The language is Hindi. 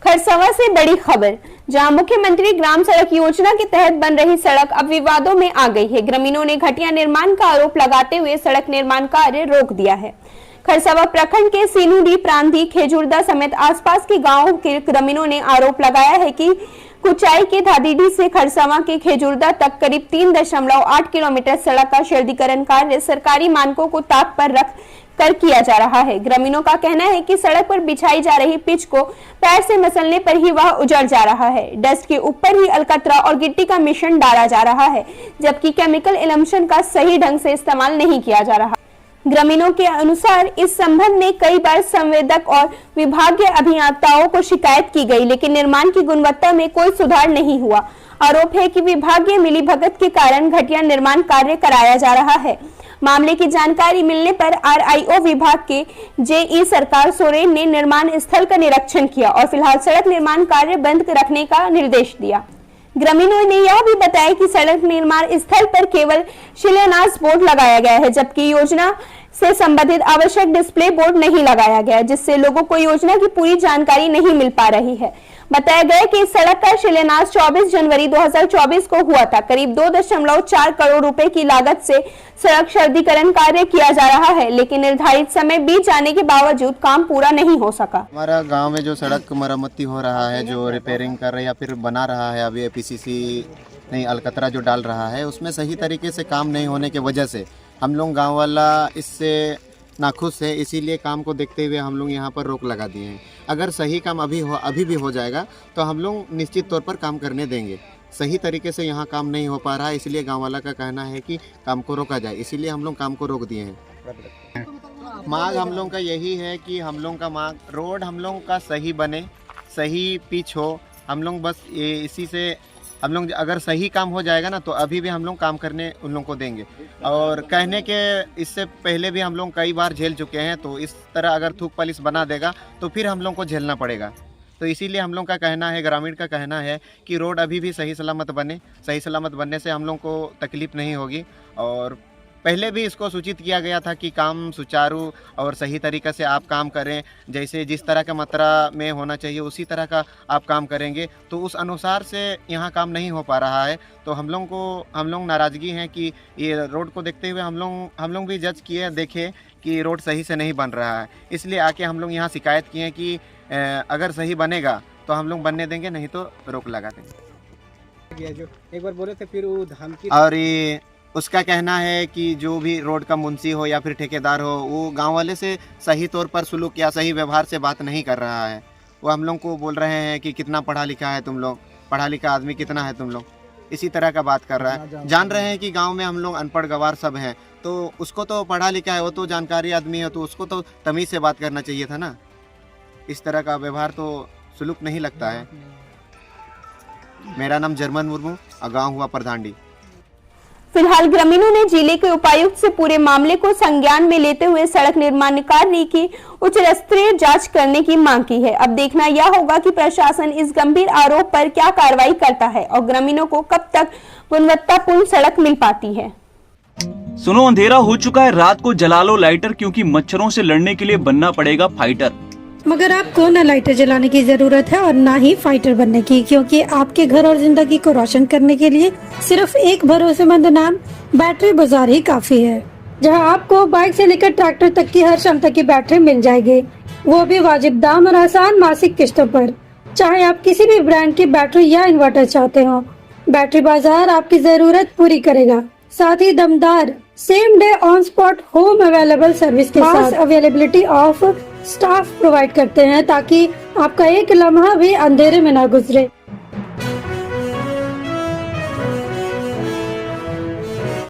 खरसवा से बड़ी खबर, जहां मुख्यमंत्री ग्राम सड़क योजना के तहत बन रही सड़क अब विवादों में आ गई है। ग्रामीणों ने घटिया निर्माण का आरोप लगाते हुए सड़क निर्माण कार्य रोक दिया है। खरसवा प्रखंड के सीनूडी, प्रांधी, खेजुरदा समेत आसपास के गांवों के ग्रामीणों ने आरोप लगाया है कि कुचाई के धादीडी से खरसवा के खेजुरदा तक करीब 3.8 किलोमीटर सड़क का सुदृढ़ीकरण कार्य सरकारी मानकों को ताक पर रख कर किया जा रहा है। ग्रामीणों का कहना है कि सड़क पर बिछाई जा रही पिच को पैर से मसलने पर ही वह उजड़ जा रहा है। डस्ट के ऊपर ही अलकतरा और गिट्टी का मिश्रण डाला जा रहा है, जबकि केमिकल एम्ल्शन का सही ढंग से इस्तेमाल नहीं किया जा रहा। ग्रामीणों के अनुसार इस संबंध में कई बार संवेदक और विभागीय अभियंताओं को शिकायत की गई, लेकिन निर्माण की गुणवत्ता में कोई सुधार नहीं हुआ। आरोप है कि विभागीय मिलीभगत के कारण घटिया निर्माण कार्य कराया जा रहा है। मामले की जानकारी मिलने पर आरआईओ विभाग के जेई सरकार सोरेन ने निर्माण स्थल का निरीक्षण किया और फिलहाल सड़क निर्माण कार्य बंद रखने का निर्देश दिया। ग्रामीणों ने यह भी बताया कि सड़क निर्माण स्थल पर केवल शिलान्यास बोर्ड लगाया गया है, जबकि योजना से संबंधित आवश्यक डिस्प्ले बोर्ड नहीं लगाया गया, जिससे लोगों को योजना की पूरी जानकारी नहीं मिल पा रही है। बताया गया कि इस सड़क का शिलान्यास 24 जनवरी 2024 को हुआ था। करीब 2.4 करोड़ रुपए की लागत से सड़क सुदृढ़ीकरण कार्य किया जा रहा है, लेकिन निर्धारित समय बीत जाने के बावजूद काम पूरा नहीं हो सका। हमारा गांव में जो सड़क मरम्मती हो रहा है, जो रिपेयरिंग कर रहे हैं या फिर बना रहा है, अभी पीसीसी नहीं अलकतरा जो डाल रहा है, उसमें सही तरीके से काम नहीं होने की वजह से हम लोग गाँव वाला इससे नाखुश है। इसीलिए काम को देखते हुए हम लोग यहाँ पर रोक लगा दिए हैं। अगर सही काम अभी भी हो जाएगा तो हम लोग निश्चित तौर पर काम करने देंगे। सही तरीके से यहाँ काम नहीं हो पा रहा है, इसलिए गांव वाला का कहना है कि काम को रोका जाए, इसीलिए हम लोग काम को रोक दिए हैं। मांग हम लोग का यही है कि हम लोग का मांग रोड हम लोग का सही बने, सही पिच हो। हम लोग बस इसी से हम लोग अगर सही काम हो जाएगा ना तो अभी भी हम लोग काम करने उन लोगों को देंगे। और कहने के इससे पहले भी हम लोग कई बार झेल चुके हैं, तो इस तरह अगर थूक पालिश बना देगा तो फिर हम लोग को झेलना पड़ेगा। तो इसीलिए हम लोग का कहना है, ग्रामीण का कहना है कि रोड अभी भी सही सलामत बने। सही सलामत बनने से हम लोग को तकलीफ़ नहीं होगी। और पहले भी इसको सूचित किया गया था कि काम सुचारू और सही तरीक़े से आप काम करें, जैसे जिस तरह का मात्रा में होना चाहिए उसी तरह का आप काम करेंगे, तो उस अनुसार से यहाँ काम नहीं हो पा रहा है। तो हम लोग नाराज़गी हैं कि ये रोड को देखते हुए हम लोग भी जज किए, देखे कि रोड सही से नहीं बन रहा है। इसलिए आके हम लोग यहाँ शिकायत किए कि अगर सही बनेगा तो हम लोग बनने देंगे, नहीं तो रोक लगा देंगे। जो एक बार बोले थे फिर वो धमकी, और ये उसका कहना है कि जो भी रोड का मुंशी हो या फिर ठेकेदार हो, वो गांव वाले से सही तौर पर सुलूक या सही व्यवहार से बात नहीं कर रहा है। वो हम लोग को बोल रहे हैं कि कितना पढ़ा लिखा है तुम लोग, पढ़ा लिखा आदमी कितना है तुम लोग, इसी तरह का बात कर रहा है। जान रहे हैं कि गांव में हम लोग अनपढ़ गवार सब हैं, तो उसको तो पढ़ा लिखा है, वो तो जानकारी आदमी है, तो उसको तो तमीज़ से बात करना चाहिए था ना। इस तरह का व्यवहार तो सुलूक नहीं लगता है। मेरा नाम जर्मन मुर्मू और गाँव हुआ प्रधांडी। फिलहाल ग्रामीणों ने जिले के उपायुक्त से पूरे मामले को संज्ञान में लेते हुए सड़क निर्माण कार्य की उच्च स्तरीय जांच करने की मांग की है। अब देखना यह होगा कि प्रशासन इस गंभीर आरोप पर क्या कार्रवाई करता है और ग्रामीणों को कब तक गुणवत्तापूर्ण सड़क मिल पाती है। सुनो, अंधेरा हो चुका है, रात को जला लो लाइटर, क्योंकि मच्छरों से लड़ने के लिए बनना पड़ेगा फाइटर। मगर आपको न लाइटर जलाने की जरूरत है और न ही फाइटर बनने की, क्योंकि आपके घर और जिंदगी को रोशन करने के लिए सिर्फ एक भरोसेमंद नाम बैटरी बाजार ही काफी है, जहां आपको बाइक से लेकर ट्रैक्टर तक की हर क्षमता की बैटरी मिल जाएगी, वो भी वाजिब दाम और आसान मासिक किस्तों पर। चाहे आप किसी भी ब्रांड की बैटरी या इन्वर्टर चाहते हो, बैटरी बाजार आपकी जरूरत पूरी करेगा। साथ ही दमदार same day on spot home available service के साथ अवेलेबिलिटी ऑफ स्टाफ प्रोवाइड करते हैं, ताकि आपका एक लम्हा भी अंधेरे में ना गुजरे।